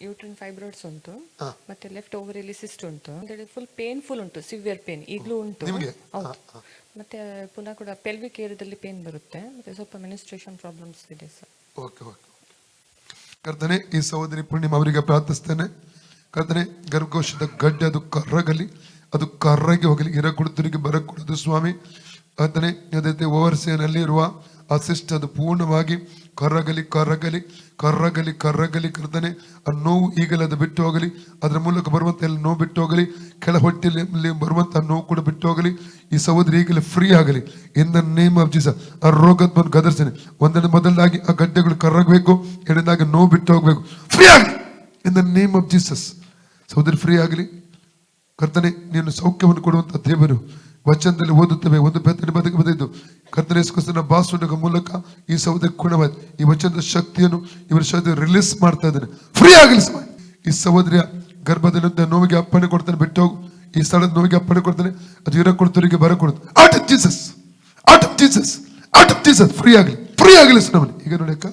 ಯೂಟ್ರಿನ್ fibroids ಉಂಟು, ಹಾ. ಮತ್ತೆ ಲೆಫ್ಟ್ ಓವರಿಯಲ್ಲಿ ಸಿಸ್ಟ್ ಉಂಟು ಅಂತೇಳಿ ಫುಲ್ ಪೇನ್ಫುಲ್ ಉಂಟು, ಸಿವಿಯರ್ ಪೇನ್ ಈಗಲೂ ಉಂಟು. ನಿಮಗೆ ಹೌದು. ಮತ್ತೆ ಪುನಃ ಕೂಡ ಪೆಲ್ವಿಕ್ ಏರಿಯಾದಲ್ಲಿ ಪೇನ್ ಬರುತ್ತೆ, ಮತ್ತೆ ಸ್ವಲ್ಪ ಮೆನಿಸ್ಟ್ರೇಷನ್ ಪ್ರಾಬ್ಲಮ್ಸ್ ಇದೆ ಸರ್. Okay okay. ಕರ್ತನೆ, ಈ ಸಹೋದರಿ ಪೂರ್ಣಿಮಾ ಅವರಿಗೆ ಪ್ರಾರ್ಥಿಸ್ತೇನೆ. ಕರ್ತನೆ, ಗರ್ಭಕೋಶದ ಗಡ್ಡೆ ಅದು ಕರ್ರಗಲಿ, ಅದು ಕರ್ರಗೆ ಹೋಗಲಿ, ಇರ ಕುಡುತ್ತರಿಗೆ ಬರಕೂಡದು ಸ್ವಾಮಿ. ಕರ್ತನೆ, ಅದೇ ರೀತಿ ಓವರ್ಸಿಯಲ್ಲಿ ಇರುವ ಆ ಸಿಸ್ಟ್ ಅದು ಪೂರ್ಣವಾಗಿ ಕರ್ರಗಲಿ ಕರ್ರಗಲಿ ಕರ್ರಗಲಿ ಕರ್ರಗಲಿ. ಕರ್ತನೆ, ಆ ನೋವು ಈಗಲೇ ಅದು ಬಿಟ್ಟು ಹೋಗಲಿ, ಅದರ ಮೂಲಕ ಬರುವಂತ ಎಲ್ಲ ನೋವು ಬಿಟ್ಟು ಹೋಗಲಿ, ಕೆಳ ಹೊಟ್ಟೆಯಲ್ಲಿ ಬರುವಂತಹ ನೋವು ಕೂಡ ಬಿಟ್ಟು ಹೋಗಲಿ. ಈ ಸಹೋದರಿ ಈಗಲೇ ಫ್ರೀ ಆಗಲಿ in the name of Jesus. ಆ ರೋಗದ ಗದರ್ಸನೆ ಮೊದಲಾಗಿ ಆ ಗಡ್ಡೆಗಳು ಕರ್ರಗಬೇಕು, ಎರಡನೇದಾಗಿ ನೋವು ಬಿಟ್ಟು ಹೋಗ್ಬೇಕು. ಫ್ರೀ ಆಗಲಿ in the name of Jesus. ಸಹೋದರಿ ಫ್ರೀ ಆಗಲಿ. ಕರ್ತನೆ, ನೀನು ಸೌಖ್ಯವನ್ನು ಕೊಡುವಂತ ದೇವರು ವಚನದಲ್ಲಿ ಓದುತ್ತವೆ. ಒಂದು ಬೆತ್ತನೆ ಬದುಕು ಬಂದಿದ್ದು ಕರ್ತನೆ ಯೇಸುಕ್ರಿಸ್ತನ ಬಾಸುಂಡ ಮೂಲಕ ಈ ಸಹೋದರಿ ಗುಣವಾದ ಈ ವಚನದ ಶಕ್ತಿಯನ್ನು ಇವರ ಶಕ್ತಿ ರಿಲೀಸ್ ಮಾಡ್ತಾ ಇದ್ದಾನೆ. ಫ್ರೀ ಆಗಲಿ ಸ್ವಾಮಿ. ಈ ಸಹೋದರಿಯ ಗರ್ಭದಲ್ಲಿ ನೋವಿಗೆ ಅಪ್ಪಣೆ ಕೊಡ್ತಾನೆ, ಬಿಟ್ಟು ಹೋಗು. ಈ ಸ್ಥಳದ ನೋವಿಗೆ ಅಪ್ಪಣೆ ಕೊಡ್ತಾನೆ, ಅದು ಇರ ಕೊಡ್ತವರಿಗೆ ಬರ ಕೊಡುತ್ತೆ. Out of Jesus, out of Jesus, out of Jesus. Free ಆಗಲಿ, ಫ್ರೀ ಆಗಲಿ ಸ್ವಾಮಿ. ಈಗ ನೋಡಕ್ಕ